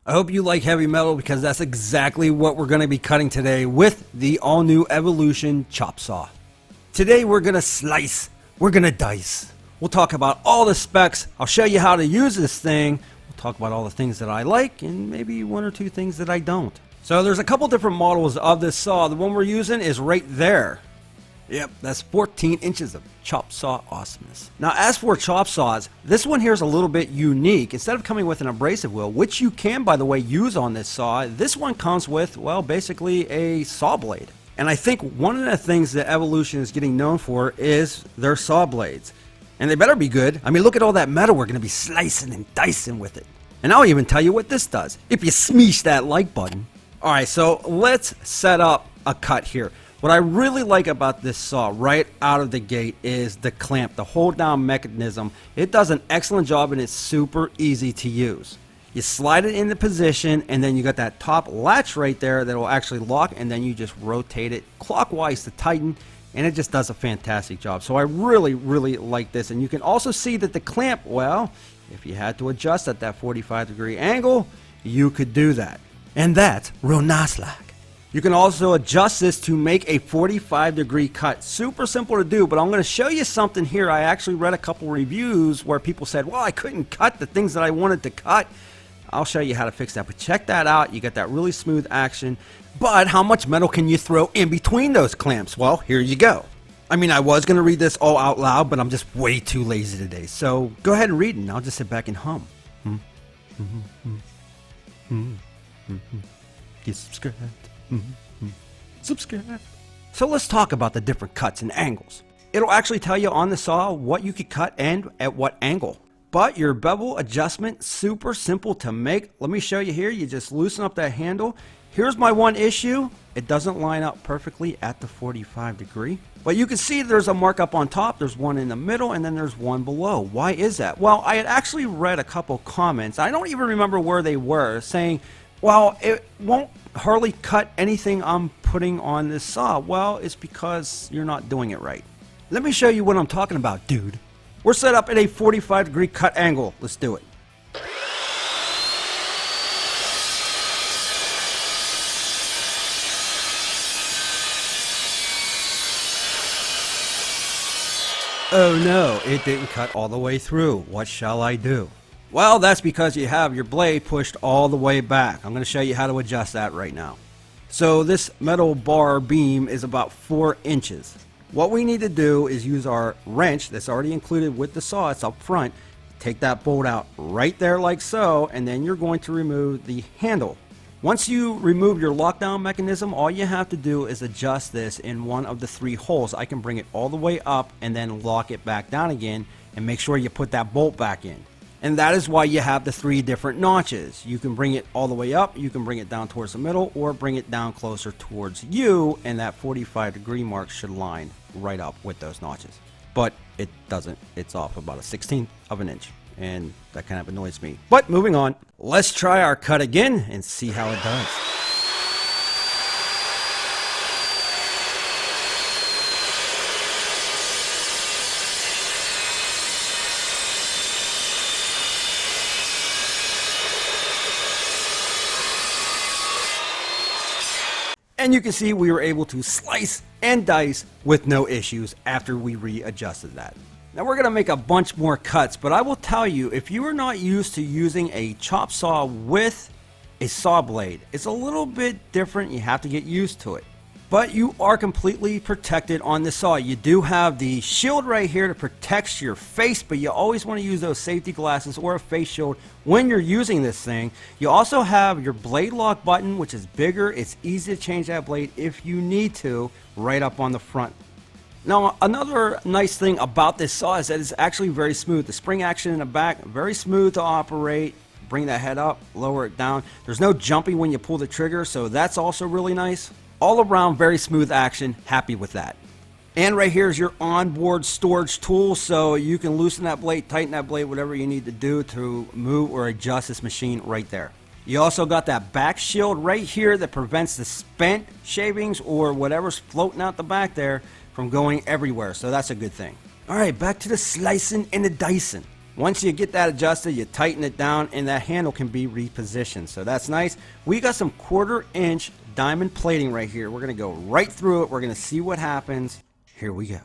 I hope you like heavy metal because that's exactly what we're going to be cutting today with the all-new Evolution chop saw. Today we're going to slice, we're going to dice. We'll talk about all the specs, I'll show you how to use this thing, we'll talk about all the things that I like and maybe one or two things that I don't. So there's a couple different models of this saw. The one we're using is right there. Yep, that's 14 inches of chop saw awesomeness. Now as for chop saws, this one here is a little bit unique. Instead of coming with an abrasive wheel, which you can by the way use on this saw, this one comes with, well, basically a saw blade. And I think one of the things that Evolution is getting known for is their saw blades. And they better be good. I mean, look at all that metal we're going to be slicing and dicing with it. And I'll even tell you what this does, if you smeesh that like button. Alright, so let's set up a cut here. What I really like about this saw right out of the gate is the clamp, the hold down mechanism. It does an excellent job and it's super easy to use. You slide it into position and then you got that top latch right there that will actually lock, and then you just rotate it clockwise to tighten, and it just does a fantastic job. So I really like this. And you can also see that the clamp, well, if you had to adjust at that 45-degree angle, you could do that. And that's real nice like. You can also adjust this to make a 45-degree cut. Super simple to do, but I'm going to show you something here. I actually read a couple reviews where people said, well, I couldn't cut the things that I wanted to cut. I'll show you how to fix that, but check that out. You got that really smooth action, but how much metal can you throw in between those clamps? Well, here you go. I mean, I was going to read this all out loud, but I'm just way too lazy today. So go ahead and read it, and I'll just sit back and hum. Get subscribed. Subscribe. So let's talk about the different cuts and angles. It'll actually tell you on the saw what you could cut and at what angle. But your bevel adjustment, super simple to make. Let me show you here. You just loosen up that handle. Here's my one issue. It doesn't line up perfectly at the 45-degree. But you can see there's a mark up on top, there's one in the middle, and then there's one below. Why is that? Well, I had actually read a couple comments. I don't even remember where they were, saying, well, it won't hardly cut anything I'm putting on this saw. Well, it's because you're not doing it right. Let me show you what I'm talking about, dude. We're set up at a 45-degree cut angle. Let's do it. Oh no, it didn't cut all the way through. What shall I do? Well, that's because you have your blade pushed all the way back. I'm going to show you how to adjust that right now. So this metal bar beam is about 4 inches. What we need to do is use our wrench that's already included with the saw. It's up front. Take that bolt out right there like so, and then you're going to remove the handle. Once you remove your lockdown mechanism, all you have to do is adjust this in one of the 3 holes. I can bring it all the way up and then lock it back down again, and make sure you put that bolt back in. And that is why you have the 3 different notches. You can bring it all the way up, you can bring it down towards the middle, or bring it down closer towards you, and that 45-degree mark should line right up with those notches. But it doesn't. It's off about a 1/16 of an inch, and that kind of annoys me. But moving on, let's try our cut again and see how it does. And you can see we were able to slice and dice with no issues after we readjusted that. Now we're going to make a bunch more cuts, but I will tell you, if you are not used to using a chop saw with a saw blade, it's a little bit different. You have to get used to it. But you are completely protected on the saw. You do have the shield right here to protect your face, but you always want to use those safety glasses or a face shield when you're using this thing. You also have your blade lock button, which is bigger. It's easy to change that blade if you need to, right up on the front. Now, another nice thing about this saw is that it's actually very smooth. The spring action in the back, very smooth to operate. Bring that head up, lower it down. There's no jumping when you pull the trigger, so that's also really nice. All around, very smooth action. Happy with that. And right here is your onboard storage tool, so you can loosen that blade, tighten that blade, whatever you need to do to move or adjust this machine right there. You also got that back shield right here that prevents the spent shavings or whatever's floating out the back there from going everywhere, so that's a good thing. Alright, back to the slicing and the dicing. Once you get that adjusted, you tighten it down and that handle can be repositioned. So that's nice. We got some 1/4 inch diamond plating right here. We're going to go right through it. We're going to see what happens. Here we go.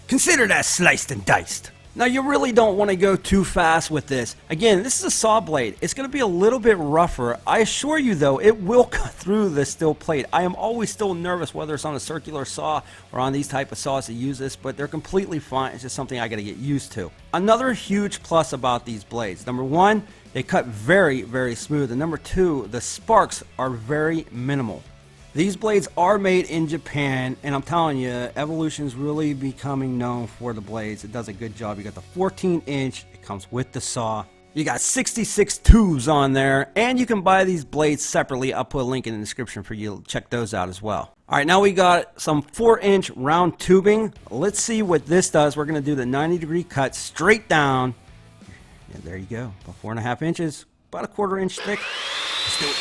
Consider that sliced and diced. Now you really don't want to go too fast with this. Again, this is a saw blade. It's going to be a little bit rougher. I assure you though, it will cut through the steel plate. I am always still nervous whether it's on a circular saw or on these type of saws that use this, but they're completely fine. It's just something I got to get used to. Another huge plus about these blades. Number one, they cut very, very smooth. And number two, the sparks are very minimal. These blades are made in Japan, and I'm telling you, Evolution's really becoming known for the blades. It does a good job. You got the 14-inch, it comes with the saw. You got 66 tubes on there, and you can buy these blades separately. I'll put a link in the description for you to check those out as well. All right, now we got some 4-inch round tubing. Let's see what this does. We're going to do the 90-degree cut straight down. And there you go, about 4.5 inches, about a 1/4 inch thick. Let's do it.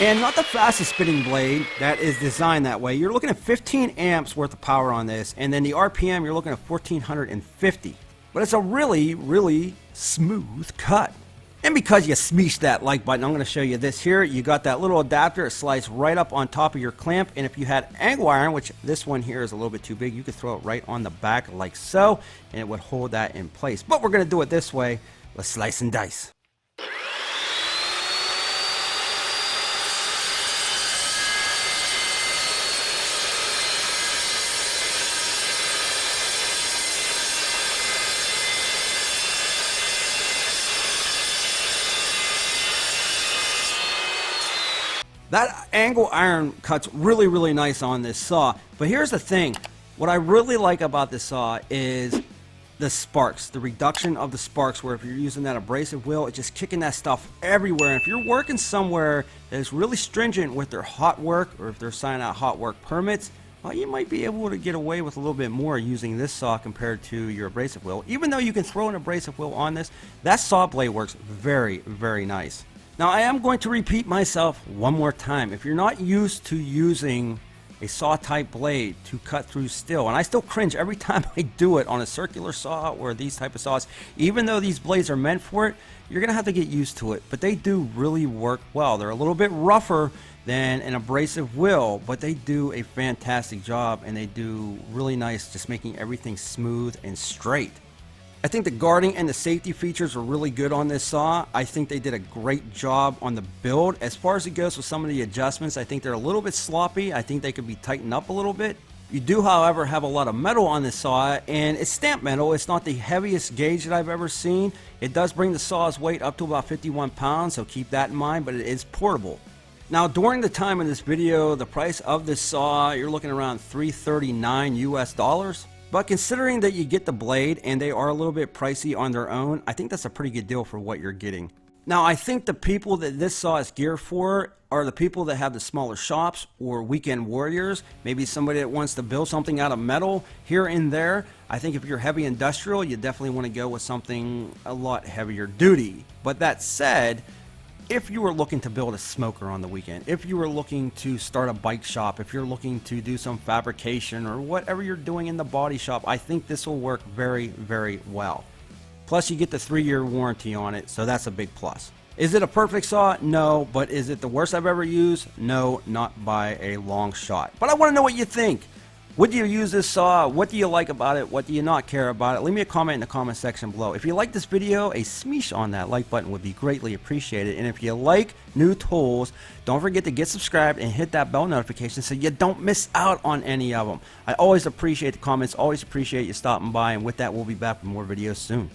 And not the fastest spinning blade that is designed that way. You're looking at 15 amps worth of power on this, and then the RPM you're looking at 1450. But it's a really, really smooth cut. And because you smeeshed that like button, I'm going to show you this here. You got that little adapter. It slides right up on top of your clamp, and if you had angle iron, which this one here is a little bit too big, you could throw it right on the back like so, and it would hold that in place. But we're going to do it this way. Let's slice and dice. That angle iron cuts really, really nice on this saw. But here's the thing. What I really like about this saw is the sparks, the reduction of the sparks, where if you're using that abrasive wheel, it's just kicking that stuff everywhere. And if you're working somewhere that is really stringent with their hot work, or if they're signing out hot work permits, well, you might be able to get away with a little bit more using this saw compared to your abrasive wheel. Even though you can throw an abrasive wheel on this, that saw blade works very, very nice. Now I am going to repeat myself one more time. If you're not used to using a saw type blade to cut through steel, and I still cringe every time I do it on a circular saw or these type of saws, even though these blades are meant for it, you're gonna have to get used to it. But they do really work well. They're a little bit rougher than an abrasive will, but they do a fantastic job, and they do really nice just making everything smooth and straight. I think the guarding and the safety features are really good on this saw. I think they did a great job on the build. As far as it goes with some of the adjustments, I think they're a little bit sloppy. I think they could be tightened up a little bit. You do, however, have a lot of metal on this saw, and it's stamped metal. It's not the heaviest gauge that I've ever seen. It does bring the saw's weight up to about 51 pounds, so keep that in mind, but it is portable. Now, during the time of this video, the price of this saw, you're looking around $339 US. But considering that you get the blade and they are a little bit pricey on their own, I think that's a pretty good deal for what you're getting. Now, I think the people that this saw is geared for are the people that have the smaller shops or weekend warriors. Maybe somebody that wants to build something out of metal here and there. I think if you're heavy industrial, you definitely want to go with something a lot heavier duty. But that said, if you were looking to build a smoker on the weekend, if you were looking to start a bike shop, if you're looking to do some fabrication or whatever you're doing in the body shop, I think this will work very, very well. Plus, you get the 3-year warranty on it, so that's a big plus. Is it a perfect saw? No. But is it the worst I've ever used? No, not by a long shot. But I want to know what you think. Would you use this saw? What do you like about it? What do you not care about it? Leave me a comment in the comment section below. If you like this video, a smeesh on that like button would be greatly appreciated. And if you like new tools, don't forget to get subscribed and hit that bell notification so you don't miss out on any of them. I always appreciate the comments, always appreciate you stopping by. And with that, we'll be back with more videos soon.